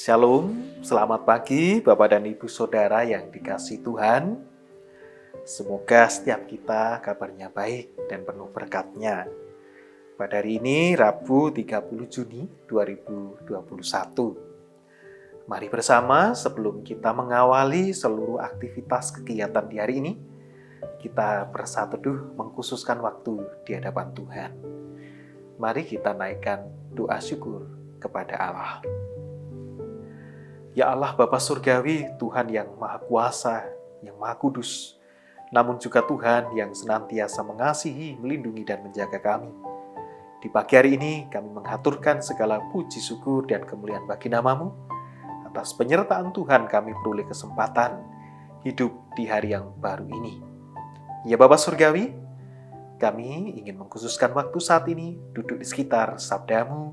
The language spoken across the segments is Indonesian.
Shalom, selamat pagi Bapak dan Ibu Saudara yang dikasihi Tuhan. Semoga setiap kita kabarnya baik dan penuh berkat-Nya. Pada hari ini Rabu 30 Juni 2021. Mari bersama sebelum kita mengawali seluruh aktivitas kegiatan di hari ini, kita bersatu teduh mengkhususkan waktu di hadapan Tuhan. Mari kita naikkan doa syukur kepada Allah. Ya Allah Bapa Surgawi, Tuhan yang Maha Kuasa, yang Maha Kudus, namun juga Tuhan yang senantiasa mengasihi, melindungi, dan menjaga kami. Di pagi hari ini kami mengaturkan segala puji syukur dan kemuliaan bagi nama-Mu. Atas penyertaan Tuhan kami peroleh kesempatan hidup di hari yang baru ini. Ya Bapa Surgawi, kami ingin mengkhususkan waktu saat ini duduk di sekitar sabda-Mu,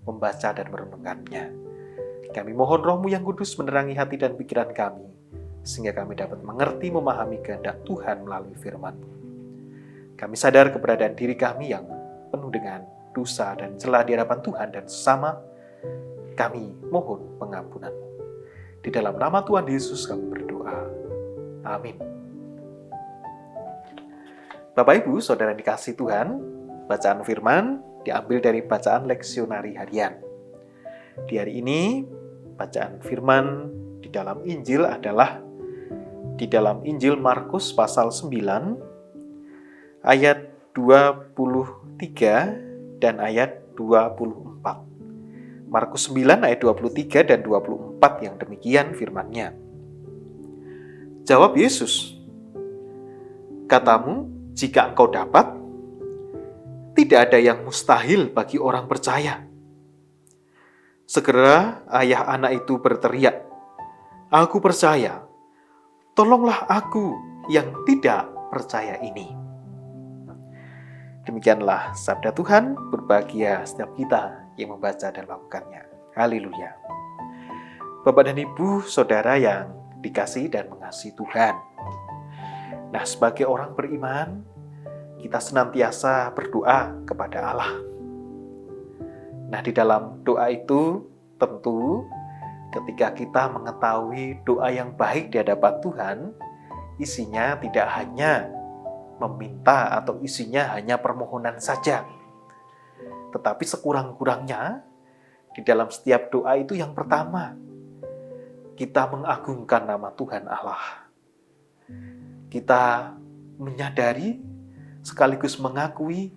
membaca dan merenungkannya. Kami mohon Roh-Mu yang kudus menerangi hati dan pikiran kami, sehingga kami dapat mengerti, memahami kehendak Tuhan melalui firman-Mu. Kami sadar keberadaan diri kami yang penuh dengan dosa dan celah di hadapan Tuhan dan sesama. Kami mohon pengampunan-Mu. Di dalam nama Tuhan Yesus kami berdoa. Amin. Bapak Ibu, Saudara dikasihi Tuhan, bacaan firman diambil dari bacaan leksionari harian. Di hari ini, bacaan firman di dalam Injil adalah di dalam Injil Markus pasal 9 ayat 23 dan ayat 24. Markus 9 ayat 23 dan 24 yang demikian firman-Nya. Jawab Yesus, "Katamu, jika engkau dapat, tidak ada yang mustahil bagi orang percaya." Segera ayah anak itu berteriak, "Aku percaya, tolonglah aku yang tidak percaya ini." Demikianlah sabda Tuhan, berbahagia setiap kita yang membaca dan melakukannya. Haleluya. Bapak dan Ibu, Saudara yang dikasihi dan mengasihi Tuhan. Nah, sebagai orang beriman, kita senantiasa berdoa kepada Allah. Nah, di dalam doa itu tentu ketika kita mengetahui doa yang baik di hadapan Tuhan, isinya tidak hanya meminta atau isinya hanya permohonan saja. Tetapi sekurang-kurangnya di dalam setiap doa itu yang pertama, kita mengagungkan nama Tuhan Allah. Kita menyadari sekaligus mengakui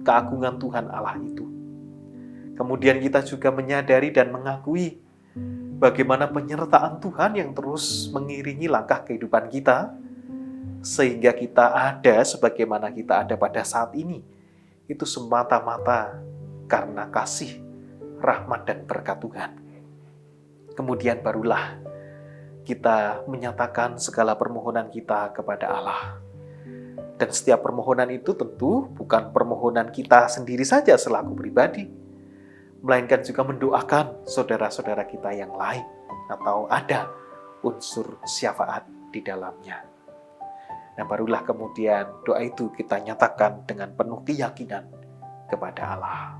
keagungan Tuhan Allah itu. Kemudian kita juga menyadari dan mengakui bagaimana penyertaan Tuhan yang terus mengiringi langkah kehidupan kita, sehingga kita ada sebagaimana kita ada pada saat ini. Itu semata-mata karena kasih, rahmat, dan berkat Tuhan. Kemudian barulah kita menyatakan segala permohonan kita kepada Allah. Dan setiap permohonan itu tentu bukan permohonan kita sendiri saja selaku pribadi, melainkan juga mendoakan saudara-saudara kita yang lain, atau ada unsur syafaat di dalamnya. Nah, barulah kemudian doa itu kita nyatakan dengan penuh keyakinan kepada Allah.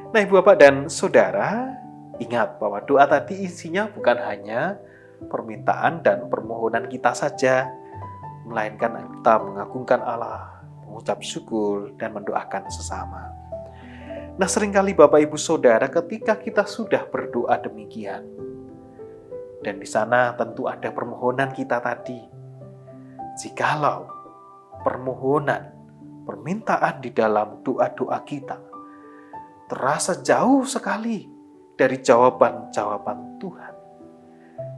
Nah, Ibu Bapak dan Saudara, ingat bahwa doa tadi isinya bukan hanya permintaan dan permohonan kita saja, melainkan kita mengagungkan Allah, mengucap syukur, dan mendoakan sesama. Nah, seringkali Bapak Ibu Saudara ketika kita sudah berdoa demikian, dan di sana tentu ada permohonan kita tadi. Jikalau permohonan, permintaan di dalam doa-doa kita terasa jauh sekali dari jawaban-jawaban Tuhan,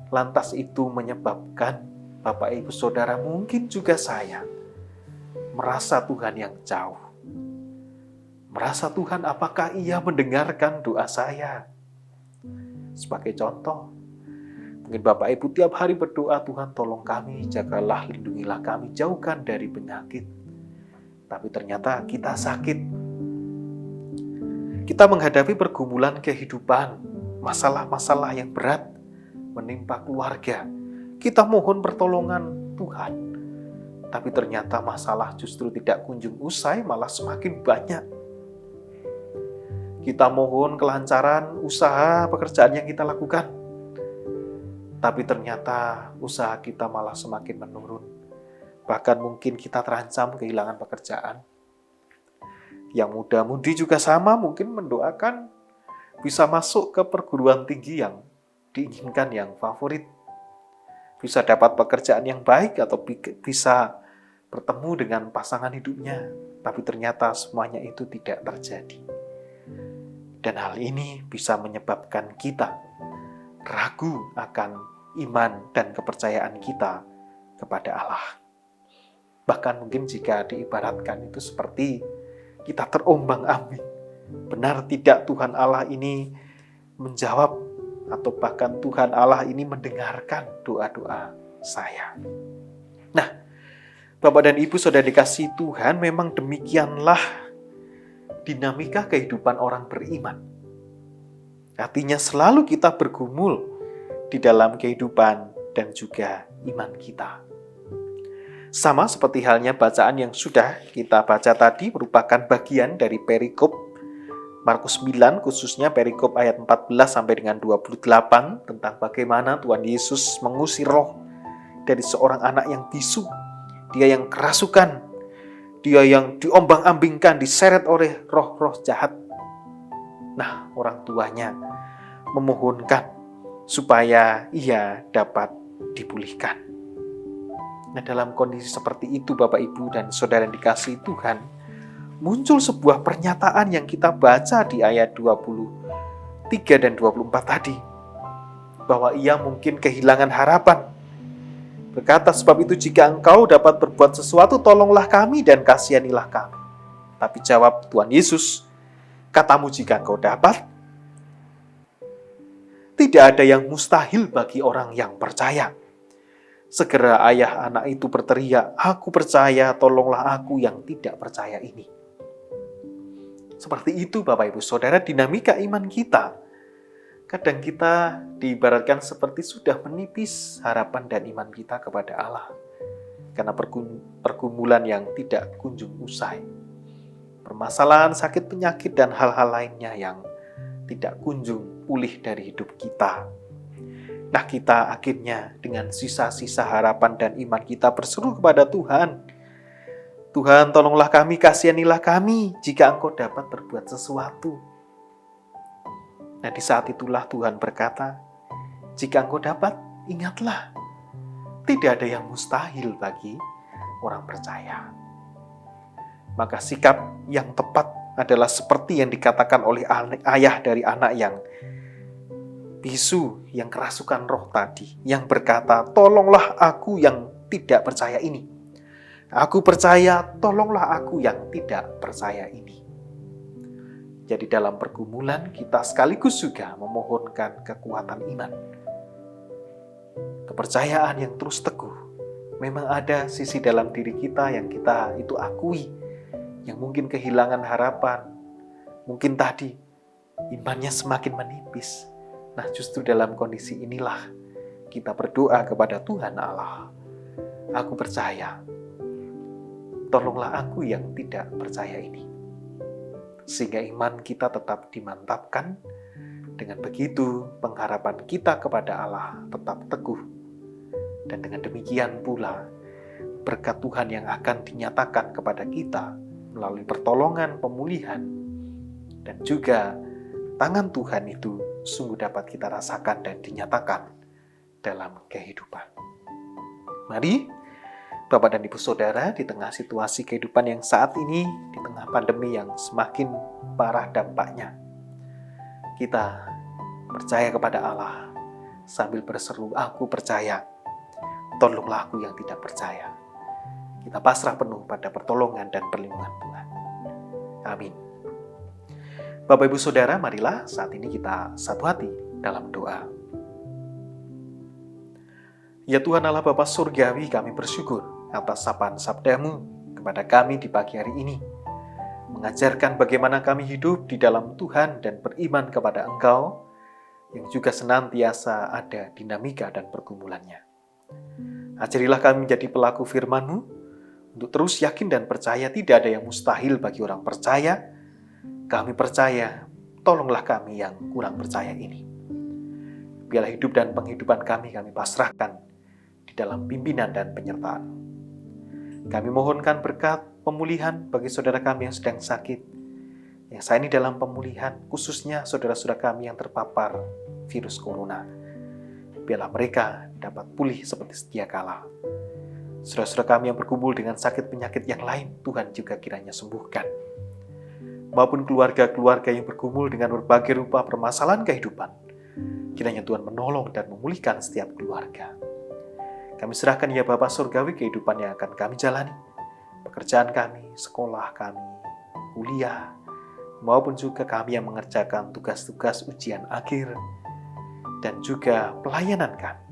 lantas itu menyebabkan Bapak Ibu Saudara, mungkin juga saya, merasa Tuhan yang jauh. Merasa Tuhan apakah Ia mendengarkan doa saya? Sebagai contoh, mungkin Bapak Ibu tiap hari berdoa, "Tuhan tolong kami, jagalah, lindungilah kami, jauhkan dari penyakit." Tapi ternyata kita sakit. Kita menghadapi pergumulan kehidupan, masalah-masalah yang berat menimpa keluarga. Kita mohon pertolongan Tuhan. Tapi ternyata masalah justru tidak kunjung usai, malah semakin banyak. Kita mohon kelancaran usaha pekerjaan yang kita lakukan. Tapi ternyata usaha kita malah semakin menurun. Bahkan mungkin kita terancam kehilangan pekerjaan. Yang muda-mudi juga sama, mungkin mendoakan bisa masuk ke perguruan tinggi yang diinginkan, yang favorit. Bisa dapat pekerjaan yang baik atau bisa bertemu dengan pasangan hidupnya. Tapi ternyata semuanya itu tidak terjadi. Dan hal ini bisa menyebabkan kita ragu akan iman dan kepercayaan kita kepada Allah. Bahkan mungkin jika diibaratkan itu seperti kita terombang-ambing. Benar tidak Tuhan Allah ini menjawab, atau bahkan Tuhan Allah ini mendengarkan doa-doa saya. Nah, Bapak dan Ibu saudara dikasihi Tuhan, memang demikianlah dinamika kehidupan orang beriman. Artinya selalu kita bergumul di dalam kehidupan dan juga iman kita. Sama seperti halnya bacaan yang sudah kita baca tadi merupakan bagian dari perikop Markus 9, khususnya perikop ayat 14 sampai dengan 28 tentang bagaimana Tuhan Yesus mengusir roh dari seorang anak yang bisu, dia yang kerasukan, dia yang diombang-ambingkan, diseret oleh roh-roh jahat. Nah, orang tuanya memohonkan supaya ia dapat dipulihkan. Nah, dalam kondisi seperti itu Bapak Ibu dan Saudara yang dikasihi Tuhan, muncul sebuah pernyataan yang kita baca di ayat 23 dan 24 tadi, bahwa ia mungkin kehilangan harapan. Berkata, sebab itu jika engkau dapat berbuat sesuatu, tolonglah kami dan kasihanilah kami. Tapi jawab Tuhan Yesus, katamu jika engkau dapat, tidak ada yang mustahil bagi orang yang percaya. Segera ayah anak itu berteriak, aku percaya, tolonglah aku yang tidak percaya ini. Seperti itu Bapak Ibu Saudara dinamika iman kita. Kadang kita diibaratkan seperti sudah menipis harapan dan iman kita kepada Allah. Karena pergumulan yang tidak kunjung usai. Permasalahan, sakit, penyakit, dan hal-hal lainnya yang tidak kunjung pulih dari hidup kita. Nah, kita akhirnya dengan sisa-sisa harapan dan iman kita berseru kepada Tuhan. Tuhan, tolonglah kami, kasihanilah kami jika Engkau dapat berbuat sesuatu. Nah, di saat itulah Tuhan berkata, jika engkau dapat, ingatlah, tidak ada yang mustahil bagi orang percaya. Maka sikap yang tepat adalah seperti yang dikatakan oleh ayah dari anak yang bisu, yang kerasukan roh tadi, yang berkata, tolonglah aku yang tidak percaya ini. Aku percaya, tolonglah aku yang tidak percaya ini. Jadi dalam pergumulan kita sekaligus juga memohonkan kekuatan iman. Kepercayaan yang terus teguh. Memang ada sisi dalam diri kita yang kita itu akui, yang mungkin kehilangan harapan. Mungkin tadi imannya semakin menipis. Nah, justru dalam kondisi inilah kita berdoa kepada Tuhan Allah. Aku percaya, tolonglah aku yang tidak percaya ini. Sehingga iman kita tetap dimantapkan. Dengan begitu, pengharapan kita kepada Allah tetap teguh. Dan dengan demikian pula, berkat Tuhan yang akan dinyatakan kepada kita melalui pertolongan, pemulihan, dan juga tangan Tuhan itu sungguh dapat kita rasakan dan dinyatakan dalam kehidupan. Mari, Bapak dan Ibu Saudara, di tengah situasi kehidupan yang saat ini, di tengah pandemi yang semakin parah dampaknya, kita percaya kepada Allah sambil berseru, aku percaya, tolonglah aku yang tidak percaya. Kita pasrah penuh pada pertolongan dan perlindungan Tuhan. Amin. Bapak Ibu Saudara, marilah saat ini kita satu hati dalam doa. Ya Tuhan Allah Bapa Surgawi, kami bersyukur atas sapaan sabda-Mu kepada kami di pagi hari ini. Mengajarkan bagaimana kami hidup di dalam Tuhan dan beriman kepada Engkau, yang juga senantiasa ada dinamika dan pergumulannya. Ajarilah kami menjadi pelaku firman-Mu, untuk terus yakin dan percaya tidak ada yang mustahil bagi orang percaya. Kami percaya tolonglah kami yang kurang percaya ini. Biarlah hidup dan penghidupan kami pasrahkan di dalam pimpinan dan penyertaan. Kami mohonkan berkat pemulihan bagi saudara kami yang sedang sakit, yang saat ini dalam pemulihan, khususnya saudara-saudara kami yang terpapar virus corona. Biarlah mereka dapat pulih seperti sedia kala. Saudara-saudara kami yang bergumul dengan sakit penyakit yang lain, Tuhan juga kiranya sembuhkan. Maupun keluarga-keluarga yang bergumul dengan berbagai rupa permasalahan kehidupan, kiranya Tuhan menolong dan memulihkan setiap keluarga. Kami serahkan ya Bapa Surgawi kehidupan yang akan kami jalani, pekerjaan kami, sekolah kami, kuliah, maupun juga kami yang mengerjakan tugas-tugas ujian akhir, dan juga pelayanan kami,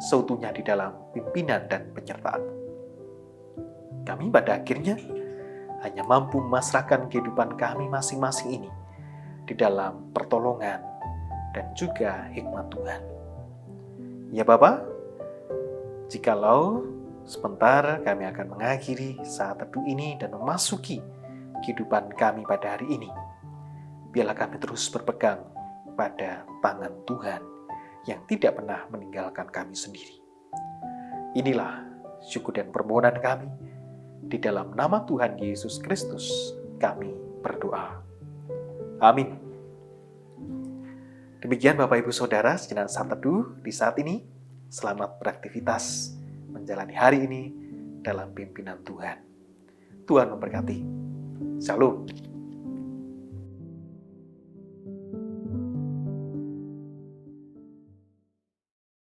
seutuhnya di dalam pimpinan dan penyertaan. Kami pada akhirnya hanya mampu memasrahkan kehidupan kami masing-masing ini di dalam pertolongan dan juga hikmat Tuhan. Ya Bapa, jikalau sebentar kami akan mengakhiri saat teduh ini dan memasuki kehidupan kami pada hari ini, biarlah kami terus berpegang pada tangan Tuhan yang tidak pernah meninggalkan kami sendiri. Inilah syukur dan permohonan kami. Di dalam nama Tuhan Yesus Kristus kami berdoa. Amin. Demikian Bapak Ibu Saudara, sejenak saat teduh di saat ini. Selamat beraktivitas menjalani hari ini dalam pimpinan Tuhan. Tuhan memberkati. Shalom.